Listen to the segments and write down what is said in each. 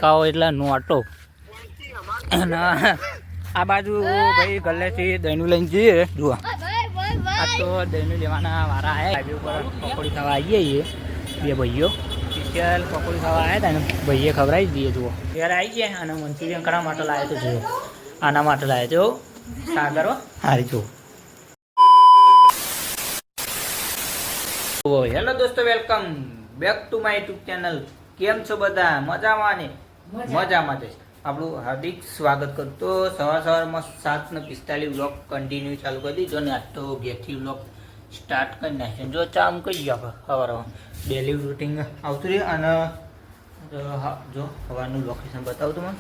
બંકાઓ એટલે નોટો. અને આ બાજુ ભાઈ ગલ્લેથી દહીંનું લઈને જઈએ. જુઓ આ તો દહીંનું લેવાના વારા આવ્યા. હાઈવે ઉપર પકોડી ખાવા આવીએ છીએ બે ભાઈઓ. સ્પેશિયલ પકોડી ખાવા આવ્યા હતા ને ભાઈએ ખવડાવી દઈએ. જુઓ ત્યારે આવી ગયા. અને મંચુરિયન કરવા માટે લાવ્યો તો જુઓ આના માટે લાવ્યો તો સાગરો હારી જુઓ. હેલો દોસ્તો, welcome back to my YouTube channel. કેમ છો બધા? મજામાં ને? મજામાં જ. આપણું હાર્દિક સ્વાગત કરું. તો સવારમાં 7:45 વ્લોગ કન્ટિન્યુ ચાલુ કરી દીધો ને આજ તો ઘેરથી વ્લોગ સ્ટાર્ટ કરી નાખ્યો. જો ચા મૂકી ગયો આપણે સવારમાં ડેલી રૂટિન આવતું રહ્યું. અને જો સવારનું લોકેશન બતાવું તમને.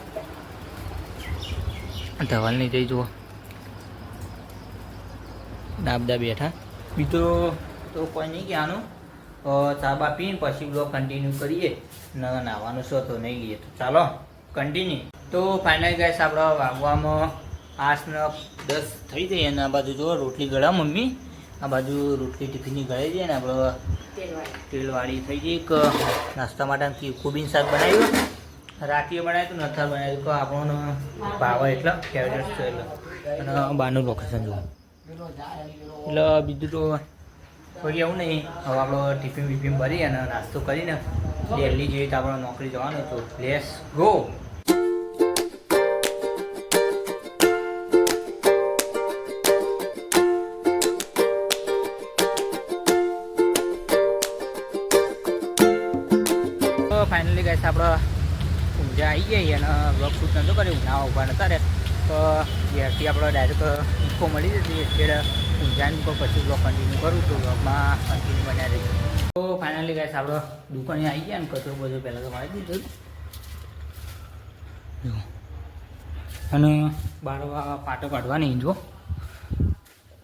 ધવલની જઈ જુઓ ડાબડા બેઠા. બીજો તો કોઈ નહીં કહેવાનું. ચા બા પીને પછી બ્લોગ કન્ટિન્યુ કરીએ. નાવાનું છો તો નહીં લઈએ તો ચાલો કન્ટિન્યુ. તો ફાઇનલ ગાઈસ આપણે વાગવામાં 8:10 થઈ જાય. અને આ બાજુ જો રોટલી ગળા મમ્મી. આ બાજુ રોટલી ટિફિનની ગળાઈ જાય ને આપણે તેલવાળી થઈ જાય. એક નાસ્તા માટે કોબીન શાક બનાવ્યું, રાતીએ બનાવ્યું હતું, નથર બનાવ્યું. તો આપણને ભાવે એટલે ફેવરેટ છે એટલે. અને બહારનું લોકેશન જુઓ. એટલે બીજું તો કોઈ એવું નહીં. હવે આપણો ટિફિન વિફિન ભરી અને નાસ્તો કરીને દિલ્હી જઈએ તો આપણે નોકરી જવાનું. તો લેટ્સ ગો. ફાઇનલી ગાઈસ આપણે ઊંઝા આવી ગયા અને બ્લોગ શૂટ નહોતો કર્યો. ઊંઝા ઊભા નતા રહે તો ઘેરથી આપણે ડાયરેક્ટ ઇકો મળી જતી એટલે ઊંઝાની ઉપર પછી બ્લોગ કન્ટિન્યુ કરું તો બ્લોગમાં કન્ટિન્યુ બનાવી દઈશું. તો ફાઇનલી ગાઈસ આપણે દુકાને આવી ગયા ને કચરો બધો પહેલાં તો મારી દીધું. અને બાર પાટો કાઢવાની જો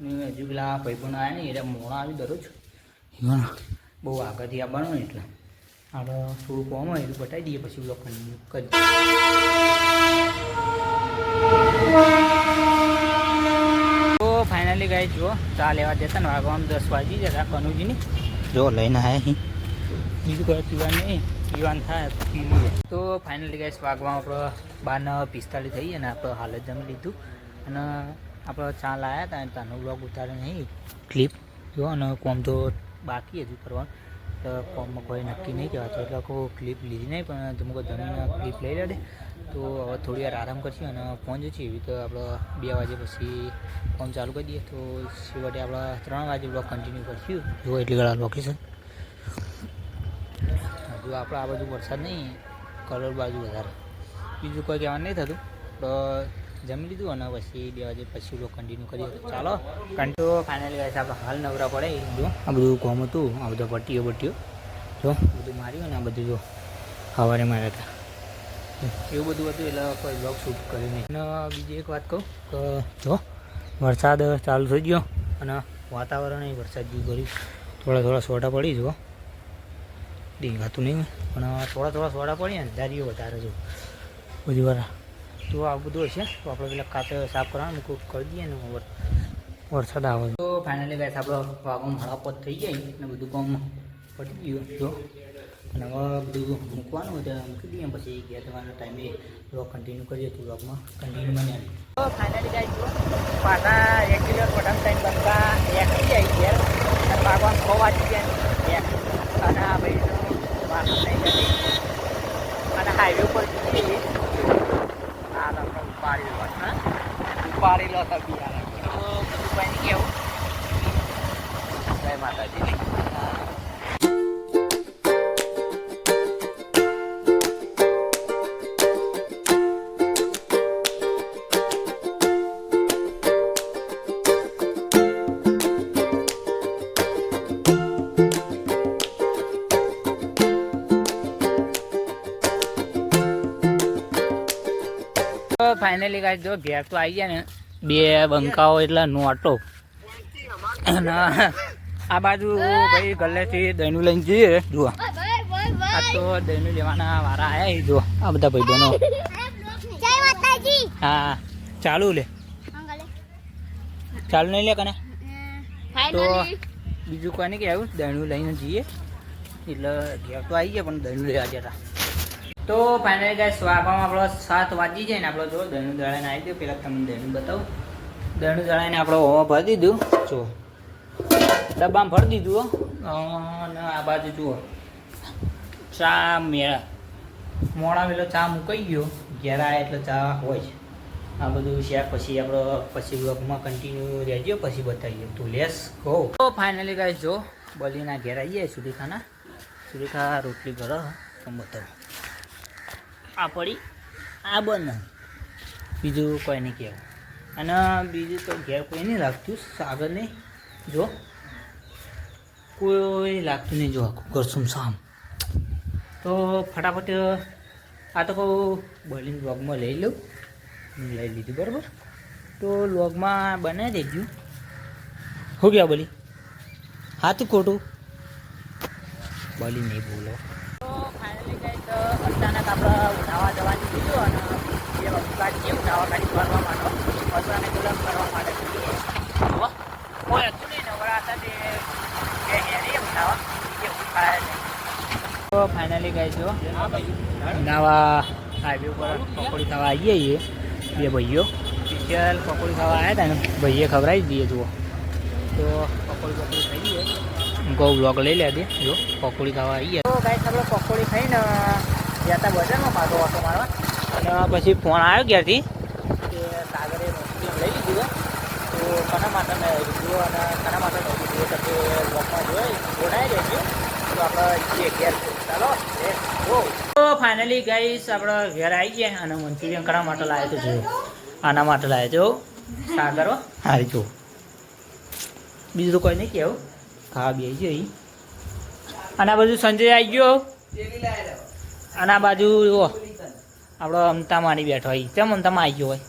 ને હજુ પેલા ભાઈબંધ આવ્યા નહીં એટલે મોડા આવી દરરોજ બહુ આગળથી આવવાનું ને એટલે આપણે થોડું કોમ હોય એટલું બતાવી દઈએ પછી બ્લોગ કન્ટિન્યુ કરી. તો ફાઇનલી ગાઈસ જો ચા લેવા જતા ને વાગવામાં 10 વાગી જતા કનુજીની જો લઈને આવ્યા અહીં. બીજું કોઈ પીવાનું નહીં, પીવાનું થાય પી લઈએ. તો ફાઇનલી ગાઈસ વાગવામાં આપણે 12:45 થઈ અને આપણે હાલ જ જમી લીધું. અને આપણે ચા લાવ્યા હતા અને તાનો બ્લોગ ઉતારે નહીં ક્લિપ જો. અને કોમ તો બાકી હજુ કરવાનું. તો કોમમાં કોઈ નક્કી નહીં કહેવાતું એટલે કોઈ ક્લિપ લીધી નહીં. પણ તમે કોઈ જમીને ક્લિપ લઈ લે તો હવે થોડી વાર આરામ કરશું અને પહોંચે છીએ. એવી તો આપણે 2 વાગે પછી કોમ ચાલુ કરી દઈએ. તો છેવટે આપણે 3 વાગે બ્લોગ કન્ટિન્યુ કરશું. જો એટલી ઘણા લોકેશન હજુ આપણે આ બાજુ વરસાદ નહીં, કલર બાજુ વધારે. બીજું કોઈ કહેવાનું નહીં થતું. તો જમી લીધું અને પછી 2 વાગે પછી બ્લોગ કન્ટિન્યુ કરીએ. તો ચાલો કંટો ફાઇનલી ગાઈસ આપણે હાલ નવરા પડે. જો આ બધું કોમ હતું, આ બધા પટ્ટીઓ જો બધું માર્યું ને આ બધું જો સવારે માર્યા હતા એવું બધું હતું. એટલે કોઈ બ્લોગ શૂટ કર્યું નહીં. અને બીજી એક વાત કહું કે જો વરસાદ ચાલુ થઈ ગયો અને વાતાવરણ વરસાદ જેવું કર્યું. થોડા સોટા પડી જો દેખાતું નહીં પણ થોડા સોટા પડી ને દારીઓ વધારે જો બધી વાર. તો આ બધું હશે તો આપણે પેલા કાચો સાફ કરવાનું કોઈ કરી દઈએ ને વરસાદ આવે. તો ફાઇનલી ગાઈસ આપણો વાગવામાં 5:30 થઈ જાય ને બધું કામ પતી ગયું જો. અને હવે બધું મૂકવાનું હોય તો મૂકી દઈએ પછી ઘેર જવાના ટાઈમે બ્લોગ કન્ટિન્યુ કરીએ. તો બ્લોગમાં કન્ટિન્યુ બની. તો ફાઇનલી ગાઈસ પાછા રેગ્યુલર પઠાણ ટાઈમ બનતા એકથી આવી ઘેર અને વાગવામાં 6 વાગી ગયા અને આ ભાઈ વાત નહીં કરી અને હાઈવે ઉપર જઈએ. ઉપાડી લો તો બિયારા તો બધું પાણી કેવું. જય માતાજી. ફાઇનલી ગાઈસ જો ઘેર તો આવી ગયા ને 2 બંકાઓ એટલે નોટો. અને આ બાજુ ભાઈ ગલ્લેથી દહીંનું લઈને જઈએ. જુઓ આ તો દહીંનું લેવાના વારા આવ્યા. જુઓ આ બધા ભાઈબંધો. હા ચાલુ લે ચાલુ નહીં લે કને. તો બીજું કોઈ નહીં કે આવ્યું દહીંનું લઈને જઈએ એટલે ઘેર તો આવી ગયા પણ દહીંનું લેવા જતા. તો ફાઇનલી ગાઈસ વાગવામાં આપણો 7 વાગી જાય ને આપણો જો દહીંનું દળાઈને આવી ગયું. પહેલાં તમને દહીંનું બતાવું. દહીંનું દળાઈને આપણો ઓવા ભરી દીધું. જો ડબ્બામાં ભરી દીધું. અને આ બાજુ જુઓ ચા મેળા મોડા વેલો ચા મુકાઈ ગયો. ઘેર આવે એટલે ચા હોય છે. આ બધું શેક પછી આપણો પછી બ્લોગમાં કન્ટિન્યુ રહેજો પછી બતાવીએ. તો લેસ ગો. તો ફાઇનલી ગાઈસ જો બલીના ઘેર આવીએ. સુરેખા રોટલી કરો તમે બતાવો. આ પડી આ બને બીજું કોઈ નહીં કહેવું. અને બીજું તો ઘેર કોઈ નહીં લાગતું. સાગર નહીં જો કોઈ લાગતું નહીં. જો આખું કરશું સામ. તો ફટાફટ આ તો કહું બલીને બ્લોગમાં લઈ લઉં. લઈ લીધું બરાબર. તો બ્લોગમાં બનાવી દેજો. શું ગયા બલી હાથું ખોટું બલી નહીં બોલો. તો ફાઇનલી કંઈક અચાનક આપણે ઉનાવા જવાની કીધું અને એ વખત જે ઉનાવા ગાડી ભરવા માંડો અચાનક ગુલામ કરવા માટે કોઈ હતું નહીં નવરા હતા તે હેરી ઉનાવા એ ઉઠાય નહીં. તો ફાઇનલી ગઈ જો ઉનાવા હાઈવે ઉપર પકોડી ખાવા આવીએ છીએ. બે ભાઈઓ સ્પેશિયલ પકોડી ખાવા આવ્યા હતા ને ભાઈએ ખવડાવી દઈએ જુઓ. તો પકોડી ખાઈ દઈએ. ગૌ બ્લોગ લઈ લે દે જો પકોડી ખાવા આવીએ. તો ગાઈસ આપણે પકોડી ખાઈને જતા બજારમાં પાછો ઓટો મારવા. અને પછી ફોન આવ્યો ઘેરથી કે સાગરે રોટલી લઈ લીધી. તો કના માટે લીધું અને કના માટે નહીં લીધું તો તે બ્લોગમાં જોઈ જોડાઈ રહેજો. તો આપણે જઈએ ઘેર. ચાલો તો ફાઇનલી ગાઈસ આપણે ઘેર આવી ગયા. અને મંચુરિયન કરા માટે લાવ્યો તો જોયો. આના માટે લાવ્યો તો સાગરો હારી જો. બીજું તો કોઈ નહીં કહેવું. ખાવા બી આવી ગયો. અને આ બાજુ સંજય આવી ગયો. અને આ બાજુ જુઓ આપણો અમતામાં બેઠો હોય. કેમ અમતામાં આવી ગયો હોય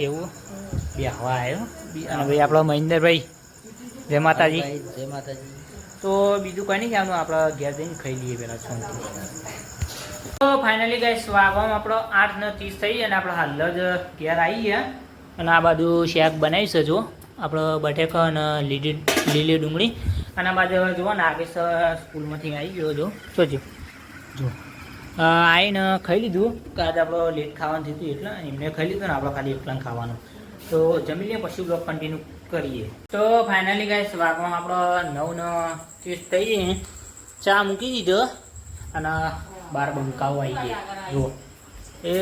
એવું બે હવા આવ્યો. અને ભાઈ આપણો મહેન્દ્રભાઈ જય માતાજી. જય માતાજી. તો બીજું કંઈ નહીં કહેવાનું. આપણે ઘેર જઈને ખાઈ લઈએ પહેલાં શાંતિ. તો ફાઇનલી ગાઈસ વાગવામાં આપણો 8:30 થઈ અને આપણે હાલ જ ઘેર આવી ગયા. અને આ બાજુ શેક બનાવી છે જો આપણો બટેકા અને લીલી ડુંગળી. અને આ બાજુ જુઓ ને આગળ સ્કૂલમાંથી આવી ગયો જો જોજો જો આવીને ખાઈ લીધું. કે આજે આપણો લેટ ખાવાનું થયું એટલે એમને ખાઈ લીધું ને આપણે ખાલી એકલાને ખાવાનું. તો જમી લઈએ પછી બ્લોગ કન્ટિન્યુ કરીએ. તો ફાઇનલી ગાઈસ વાગવામાં આપણો 9:30 થઈ જાય. ચા મૂકી દીધો અને 12 બંકાઓ આવી ગયા જુઓ. એ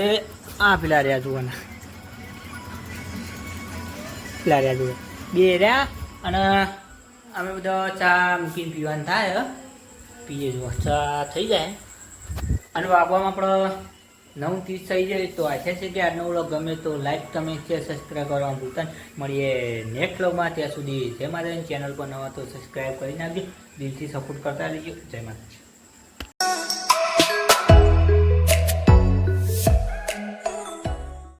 આ પેલા રહ્યા જુઓના પેલા રહ્યા જુઓ બે રહ્યા. અને અમે બધા ચા મૂકીને પીવાનું થાય પીએ જુઓ. ચા થઈ જાય અને વાગવામાં આપણો 9:30 થઈ જાય. તો આશા છે કે આજનો વ્લોગ ગમે તો લાઈક કમેન્ટ શેર સબસ્ક્રાઈબ કરવા ભૂલતા. મળીએ નેક્સ્ટ વ્લોગમાં. ત્યાં સુધી જય માતાજી. ચેનલ પર નવા તો સબસ્ક્રાઈબ કરી નાખજો. દિલથી સપોર્ટ કરતા રહીજો. જય માતાજી.